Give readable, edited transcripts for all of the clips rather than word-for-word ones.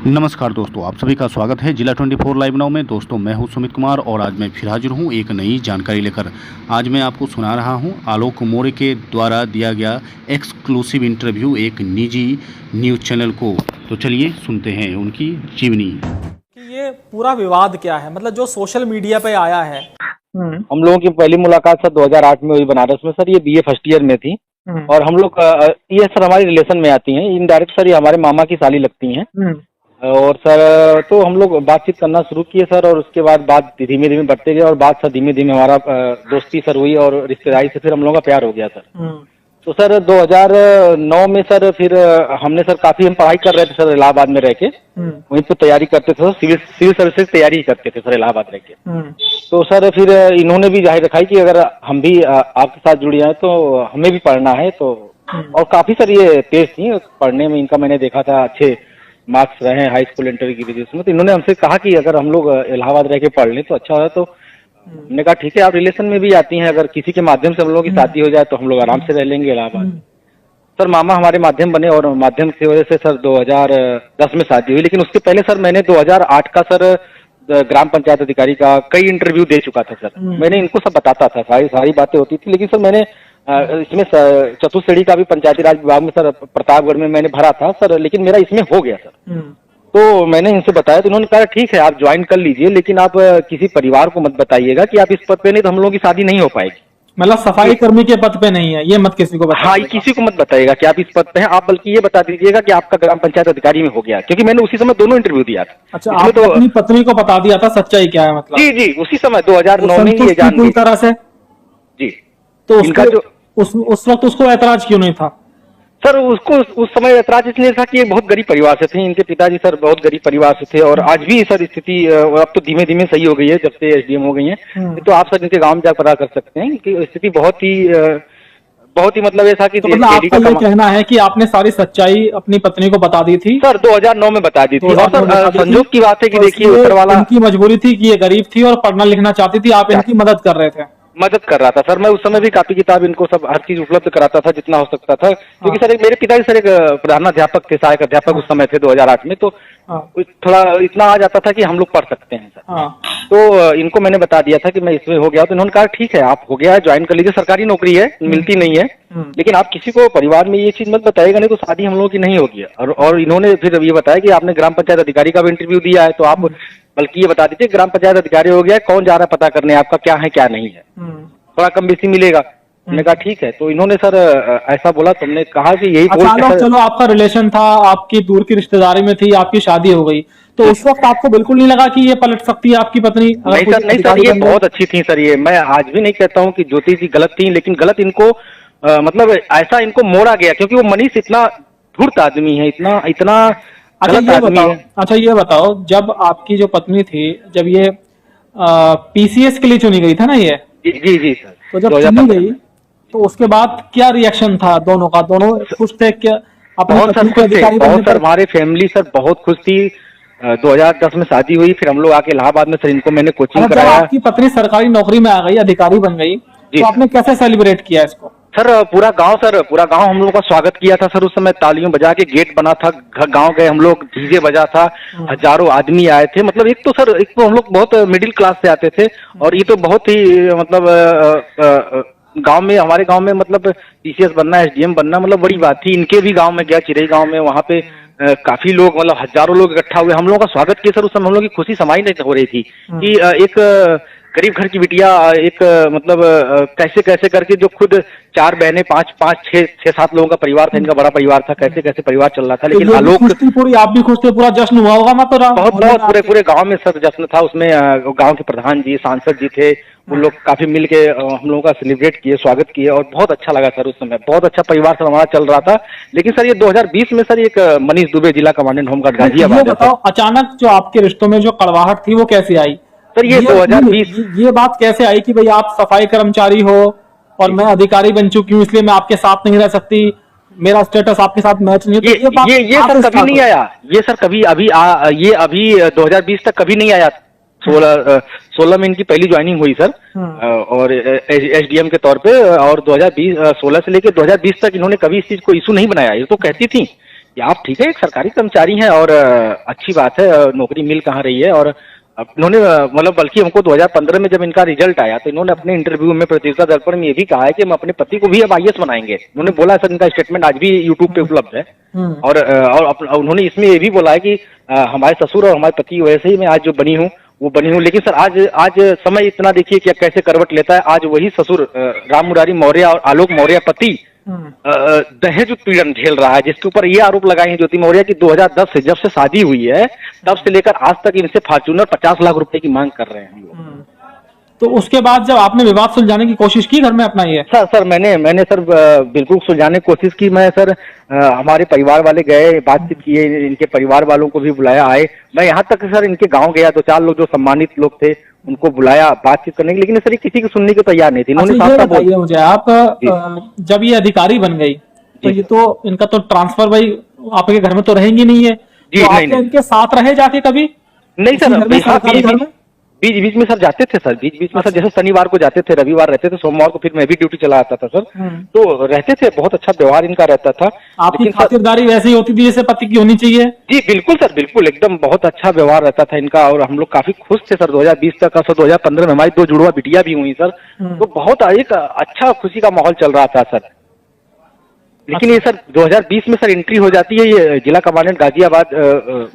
नमस्कार दोस्तों, आप सभी का स्वागत है जिला 24 लाइव नाउ में। दोस्तों मैं हूं सुमित कुमार और आज मैं फिर हाजिर हूं एक नई जानकारी लेकर। आज मैं आपको सुना रहा हूं आलोक मौर्य के द्वारा दिया गया एक्सक्लूसिव इंटरव्यू एक निजी न्यूज़ चैनल को। तो चलिए सुनते हैं उनकी जीवनी कि ये पूरा विवाद क्या है, मतलब जो सोशल मीडिया पे आया है। हम लोगों की पहली मुलाकात सर 2008 में हुई बनारस में। सर ये बीए फर्स्ट ईयर में थी और हम लोग ये सर हमारी रिलेशन में आती हैं इनडायरेक्ट। सर ये हमारे मामा की साली लगती हैं और सर तो हम लोग बातचीत करना शुरू किए सर, और उसके बाद बात धीमे धीमे बढ़ते गए और बात सर धीमे धीमे हमारा दोस्ती सर हुई और रिश्तेदारी से फिर हम लोगों का प्यार हो गया सर। तो सर 2009 में सर फिर हमने सर काफी हम पढ़ाई कर रहे थे सर इलाहाबाद में रह के, वहीं पे तैयारी करते थे, सिविल सर्विसेज तैयारी करते थे सर इलाहाबाद रह के। तो सर फिर इन्होंने भी जाहिर रखा कि अगर हम भी आपके साथ जुड़ जाए तो हमें भी पढ़ना है। तो और काफी सर ये तेज थी पढ़ने में, इनका मैंने देखा था अच्छे मार्क्स रहे हैं हाई स्कूल इंटर की ग्रेजुएशन में। तो इन्होंने हमसे कहा कि अगर हम लोग इलाहाबाद रह के पढ़ लें तो अच्छा है। तो हमने कहा ठीक है, आप रिलेशन में भी आती हैं, अगर किसी के माध्यम से हम लोगों की शादी हो जाए तो हम लोग आराम से रह लेंगे इलाहाबाद। सर मामा हमारे माध्यम बने और माध्यम की वजह से सर 2010 में शादी हुई। लेकिन उसके पहले सर मैंने 2008 का सर ग्राम पंचायत अधिकारी का कई इंटरव्यू दे चुका था सर। मैंने इनको सब बताता था, सारी बातें होती थी। लेकिन सर मैंने इसमें चतुश्रेणी का भी पंचायती राज विभाग में सर प्रतापगढ़ में मैंने भरा था सर, लेकिन मेरा इसमें हो गया सर। तो मैंने इनसे बताया तो इन्होंने कहा ठीक है आप ज्वाइन कर लीजिए, लेकिन आप किसी परिवार को मत बताइएगा कि आप इस पद पे नहीं तो हम लोगों की शादी नहीं हो पाएगी। मतलब सफाई कर्मी के पद पे नहीं है, ये मत किसी को बताइएगा। हाँ, किसी को मत बताइएगा कि आप इस पद पे हैं, आप बल्कि ये बता दीजिएगा कि आपका ग्राम पंचायत अधिकारी में हो गया, क्योंकि मैंने उसी समय दोनों इंटरव्यू दिया था। अच्छा, आपने तो अपनी पत्नी को बता दिया था सच्चाई क्या है मतलब? जी जी, उसी समय 2009 में ये जान पूरी तरह से जी। तो इनका जो उस वक्त उसको ऐतराज क्यों नहीं था सर? उसको उस समय ऐतराज इसलिए था कि ये बहुत गरीब परिवार से थे, इनके पिताजी सर बहुत गरीब परिवार से थे और आज भी सर स्थिति अब तो धीमे धीमे सही हो गई है जब से एसडीएम हो गई है। तो आप सर इनके गांव में जाकर पता कर सकते हैं कि स्थिति बहुत ही मतलब ऐसा कि तो मतलब आपका ये कहना है कि आपने सारी सच्चाई अपनी पत्नी को बता दी थी? सर 2009 में बता दी थी। और सर संजोग की बात है कि देखिए ऊपर वाला इनकी मजबूरी थी कि ये गरीब थी और पढ़ना लिखना चाहती थी, आप इनकी मदद कर रहे थे? मदद कर रहा था सर मैं। उस समय भी कापी किताब इनको सब हर चीज उपलब्ध कराता था जितना हो सकता था, क्योंकि सर मेरे पिताजी सर एक प्रधानाध्यापक थे, सहायक अध्यापक उस समय थे 2008 में। तो थोड़ा इतना आ जाता था कि हम लोग पढ़ सकते हैं सर। तो इनको मैंने बता दिया था कि मैं इसमें हो गया, तो इन्होंने कहा ठीक है आप हो गया है, ज्वाइन कर लीजिए, सरकारी नौकरी है, मिलती नहीं है, लेकिन आप किसी को परिवार में ये चीज मत बताइएगा नहीं तो शादी हम लोगों की नहीं होगी। और इन्होंने फिर ये बताया कि आपने ग्राम पंचायत अधिकारी का भी इंटरव्यू दिया है, तो आप बल्कि ये बता दीजिए ग्राम पंचायत अधिकारी हो गया है, कौन जा रहा है पता करने, आपका क्या है क्या नहीं है, थोड़ा कम बेसी मिलेगा। हमने कहा ठीक है। तो इन्होंने सर ऐसा बोला, तुमने कहा कि यही चलो आपका रिलेशन था, आपकी दूर की रिश्तेदारी में थी, आपकी शादी हो गई, तो उस वक्त आपको बिल्कुल नहीं लगा कि ये पलट सकती है आपकी पत्नी? नहीं सर ये बहुत अच्छी थी सर। ये मैं आज भी नहीं कहता हूँ कि ज्योति जी गलत थी, लेकिन गलत इनको मतलब ऐसा इनको मोड़ा गया क्योंकि वो मनीष इतना धूर्त आदमी है, इतना अच्छा ये बताओ, जब आपकी जो पत्नी थी, जब ये पीसीएस के लिए चुनी गई था ना ये? जी जी सर। तो जब चुनी गई तो उसके बाद क्या रिएक्शन था दोनों का? दोनों खुश थे क्या अपने पत्नी को अधिकारी बनने पर? हमारे फैमिली सर बहुत खुश थी। 2010 में शादी हुई, फिर हम लोग आके इलाहाबाद में सर इनको मैंने कोचिंग कराया। आपकी पत्नी सरकारी नौकरी में आ गई, अधिकारी बन गई, तो आपने कैसे सेलिब्रेट किया इसको? सर पूरा गांव हम लोगों का स्वागत किया था सर। उस समय तालियों बजा के गेट बना था, गांव गए हम लोग, डीजे बजा था, हजारों आदमी आए थे। मतलब एक तो हम लोग बहुत मिडिल क्लास से आते थे और ये तो बहुत ही मतलब गांव में, हमारे गांव में मतलब पीसीएस बनना, एसडीएम बनना मतलब बड़ी बात थी। इनके भी गांव में गया, चिरई गांव में, वहां पे काफी लोग मतलब हजारों लोग इकट्ठा हुए, हम लोगों का स्वागत किया सर। उस समय हम लोग की खुशी समाई नहीं हो रही थी कि एक गरीब घर की बिटिया एक मतलब कैसे कैसे करके, जो खुद 4 बहनें 5-6-7 लोगों का परिवार था, इनका बड़ा परिवार था, कैसे कैसे परिवार चल रहा था। लेकिन आलोक पूरी आप भी खुश थे, पूरा जश्न हुआ होगा मतलब? बहुत पूरे गांव में सर जश्न था। उसमें गांव के प्रधान जी, सांसद जी थे, वो लोग काफी मिल के हम लोगों का सेलिब्रेट किए, स्वागत किए और बहुत अच्छा लगा सर। उस समय बहुत अच्छा परिवार सर हमारा चल रहा था। लेकिन सर ये 2020 में सर एक मनीष दुबे जिला कमांडेंट होमगार्ड गाजियाबाद, अचानक जो आपके रिश्तों में जो कड़वाहट थी वो कैसे आई सर? ये 2020 ये बात कैसे आई कि भाई आप सफाई कर्मचारी हो और मैं अधिकारी बन चुकी हूँ, इसलिए मैं आपके साथ नहीं रह सकती, मेरा स्टेटस आपके साथ मैच नहीं? ये सर कभी नहीं आया। ये सर कभी अभी 2020 तक कभी नहीं आया। 16 में इनकी पहली ज्वाइनिंग हुई सर और एसडीएम के तौर पे, और 2016 से लेकर 2020 तक इन्होंने कभी इस चीज को इशू नहीं बनाया। ये तो कहती थी कि आप ठीक है, एक सरकारी कर्मचारी हैं और अच्छी बात है, नौकरी मिल कहाँ रही है। और इन्होंने मतलब बल्कि हमको 2015 में जब इनका रिजल्ट आया तो इन्होंने अपने इंटरव्यू में प्रतियोगिता दर्पण में ये भी कहा है कि हम अपने पति को भी अब आईएएस बनाएंगे। उन्होंने बोला सर, इनका स्टेटमेंट आज भी यूट्यूब पे उपलब्ध है। और उन्होंने इसमें ये भी बोला है कि हमारे ससुर और हमारे पति वैसे ही मैं आज जो बनी हूँ वो बनी हूँ। लेकिन सर आज समय इतना देखिए कि कैसे करवट लेता है। आज वही ससुर राम मुरारी मौर्य और आलोक मौर्य पति दहेज उत्पीड़न झेल रहा है, जिसके ऊपर ये आरोप लगाए हैं ज्योति मौर्य की 2010 से जब से शादी हुई है तब से लेकर आज तक इनसे फॉर्च्यूनर 50 लाख रुपए की मांग कर रहे हैं हम लोग। तो उसके बाद जब आपने विवाद सुलझाने की कोशिश की घर में अपना, ये सर मैंने सर बिल्कुल सुलझाने की कोशिश की। मैं सर हमारे परिवार वाले गए, बातचीत किए, इनके परिवार वालों को भी बुलाया, आए। मैं यहाँ तक सर इनके गांव गया, 2-4 लोग जो सम्मानित लोग थे उनको बुलाया बातचीत करने के, लेकिन सर किसी की सुनने को तैयार नहीं थी। इन्होंने साफ बताइए मुझे, आप जब ये अधिकारी बन गई तो ये तो इनका तो ट्रांसफर भाई आपके घर में तो रहेंगी नहीं है जी? तो नहीं, इनके साथ रहे जाके कभी? नहीं सर, बीच में सर जाते थे सर, बीच में सर जैसे शनिवार को जाते थे, रविवार रहते थे, सोमवार को फिर मैं भी ड्यूटी चला आता था सर। तो रहते थे, बहुत अच्छा व्यवहार इनका रहता था। आपकी खातिरदारी वैसी ही होती थी जैसे पति की होनी चाहिए? जी बिल्कुल सर, बिल्कुल एकदम बहुत अच्छा व्यवहार रहता था इनका और हम लोग काफी खुश थे सर। 2020 तक, सर 2015 में हमारी 2 जुड़वा बिटिया भी हुई सर, तो बहुत एक अच्छा खुशी का माहौल चल रहा था सर। लेकिन ये सर 2020 में सर एंट्री हो जाती है ये जिला कमांडेंट गाजियाबाद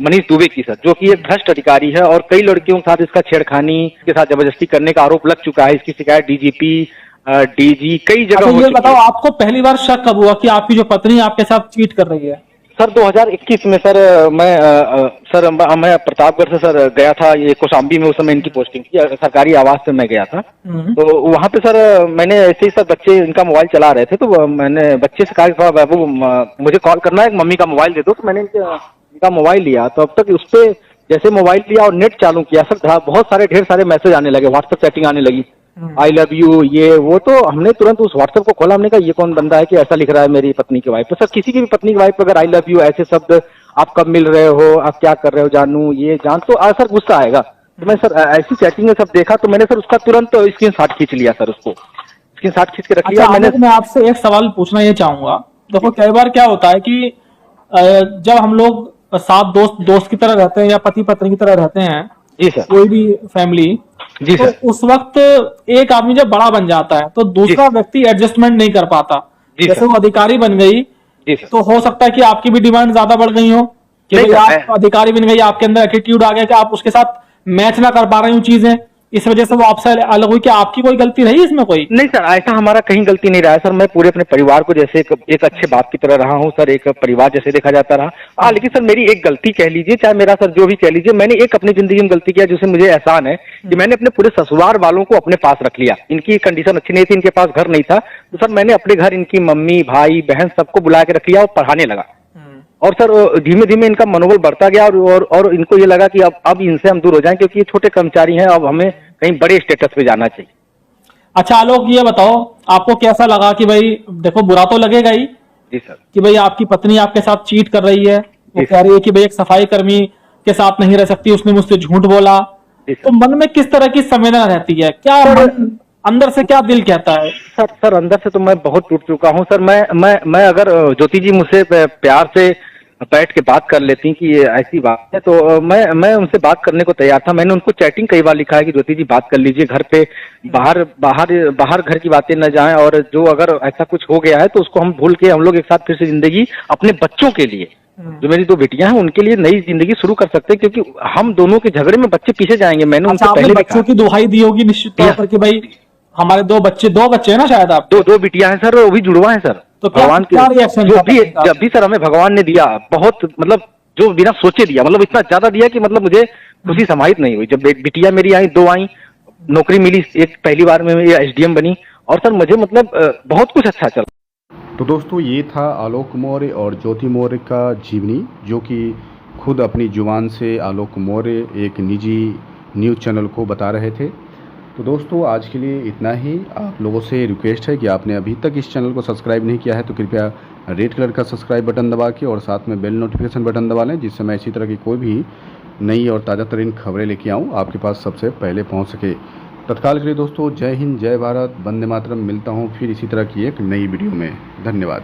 मनीष दुबे की सर, जो कि एक भ्रष्ट अधिकारी है और कई लड़कियों के साथ इसका छेड़खानी के साथ जबरदस्ती करने का आरोप लग चुका है। इसकी शिकायत डीजीपी, डीजी कई जगह हो चुकी है। ये बताओ, आपको पहली बार शक कब हुआ कि आपकी जो पत्नी आपके साथ चीट कर रही है? सर 2021 में सर मैं प्रतापगढ़ से सर गया था, ये कौशाम्बी में उस समय इनकी पोस्टिंग थी, सरकारी आवास से मैं गया था। तो वहाँ पे सर मैंने ऐसे ही सर बच्चे इनका मोबाइल चला रहे थे, तो मैंने बच्चे से कहा बाबू मुझे कॉल करना है, मम्मी का मोबाइल दे दो। तो मैंने इनका मोबाइल लिया, तो अब तक उस पर जैसे मोबाइल लिया और नेट चालू किया सर, बहुत सारे ढेर सारे मैसेज आने लगे, व्हाट्सएप चैटिंग आने लगी, आई लव यू ये वो। तो हमने तुरंत उस व्हाट्सएप को खोला, हमने कहा ये कौन बंदा है कि ऐसा लिख रहा है मेरी पत्नी की वाइफ। तो सर किसी की भी पत्नी की वाइफ अगर आई लव यू ऐसे शब्द, आप कब मिल रहे हो, आप क्या कर रहे हो जानू, ये जान, तो सर गुस्सा आएगा। तो मैं सर ऐसी चैटिंग में सब देखा, तो मैंने सर उसका तुरंत स्क्रीनशॉट खींच लिया सर, उसको स्क्रीनशॉट खींच के रख लिया। मैं आपसे एक सवाल पूछना ये चाहूंगा, देखो कई बार क्या होता है कि जब हम लोग साथ दोस्त की तरह रहते हैं या पति पत्नी की तरह रहते हैं जी सर, कोई भी फैमिली जी तो उस वक्त एक आदमी जब बड़ा बन जाता है तो दूसरा व्यक्ति एडजस्टमेंट नहीं कर पाता। जैसे वो अधिकारी बन गई तो हो सकता है कि आपकी भी डिमांड ज्यादा बढ़ गई हो कि भाई आप अधिकारी बन गई, आपके अंदर एटीट्यूड आ गया कि आप उसके साथ मैच ना कर पा रही हूँ चीजें, इस वजह से वो आपसे अलग हुई। क्या आपकी कोई गलती रही इसमें? कोई नहीं सर, ऐसा हमारा कहीं गलती नहीं रहा है सर। मैं पूरे अपने परिवार को जैसे एक अच्छे बाप की तरह रहा हूँ सर, एक परिवार जैसे देखा जाता रहा। लेकिन सर मेरी एक गलती कह लीजिए, चाहे मेरा सर जो भी कह लीजिए, मैंने एक अपनी जिंदगी में गलती किया जिससे मुझे एहसान है कि मैंने अपने पूरे ससुराल वालों को अपने पास रख लिया। इनकी कंडीशन अच्छी नहीं थी, इनके पास घर नहीं था, तो सर मैंने अपने घर इनकी मम्मी भाई बहन सबको बुला के रख लिया और पढ़ाने लगा। और सर धीमे धीमे इनका मनोबल बढ़ता गया और इनको ये लगा कि अब इनसे हम दूर हो जाएं, क्योंकि ये छोटे कर्मचारी हैं, अब हमें कहीं बड़े स्टेटस पे जाना चाहिए। अच्छा आलोक, ये बताओ आपको कैसा लगा कि भाई देखो बुरा तो लगेगा ही जी सर कि भाई आपकी पत्नी आपके साथ चीट कर रही है, वो कह रही है कि भाई एक सफाई कर्मी के साथ नहीं रह सकती, उसने मुझसे झूठ बोला, तो मन में किस तरह की संवेदना रहती है? क्या अंदर से क्या दिल कहता है? सर अंदर से तो मैं बहुत टूट चुका हूँ सर। मैं अगर ज्योति जी मुझसे प्यार से बैठ के बात कर लेती कि ये ऐसी बात है, तो मैं उनसे बात करने को तैयार था। मैंने उनको चैटिंग कई बार लिखा है कि ज्योति जी बात कर लीजिए, घर पे बाहर घर की बातें न जाएं, और जो अगर ऐसा कुछ हो गया है तो उसको हम भूल के हम लोग एक साथ फिर से जिंदगी अपने बच्चों के लिए, जो मेरी 2 बेटियां हैं उनके लिए नई जिंदगी शुरू कर सकते हैं, क्योंकि हम दोनों के झगड़े में बच्चे पीछे जाएंगे। मैंने उनको पहले बच्चों की दुहाई दी होगी निश्चित तौर पर कि भाई हमारे 2 बच्चे हैं ना, शायद आप 2 बिटियां हैं सर, वो भी जुड़वा हैं सर। तो भगवान के जब भी सर हमें भगवान ने दिया, बहुत मतलब जो बिना सोचे दिया, मतलब इतना ज्यादा दिया कि मतलब मुझे खुशी समाहित नहीं हुई। जब बिटिया मेरी आई, 2 आई, नौकरी मिली, एक पहली बार में एसडीएम बनी, और सर मुझे मतलब बहुत कुछ अच्छा चला। तो दोस्तों ये था आलोक मौर्य और ज्योति मौर्य का जीवनी, जो कि खुद अपनी जुबान से आलोक मौर्य एक निजी न्यूज़ चैनल को बता रहे थे। तो दोस्तों आज के लिए इतना ही। आप लोगों से रिक्वेस्ट है कि आपने अभी तक इस चैनल को सब्सक्राइब नहीं किया है तो कृपया रेड कलर का सब्सक्राइब बटन दबा के और साथ में बेल नोटिफिकेशन बटन दबा लें, जिससे मैं इसी तरह की कोई भी नई और ताज़ा तरीन खबरें लेके आऊँ, आपके पास सबसे पहले पहुँच सके। तत्काल के लिए दोस्तों जय हिंद, जय भारत, वंदे मातरम। मिलता हूँ फिर इसी तरह की एक नई वीडियो में। धन्यवाद।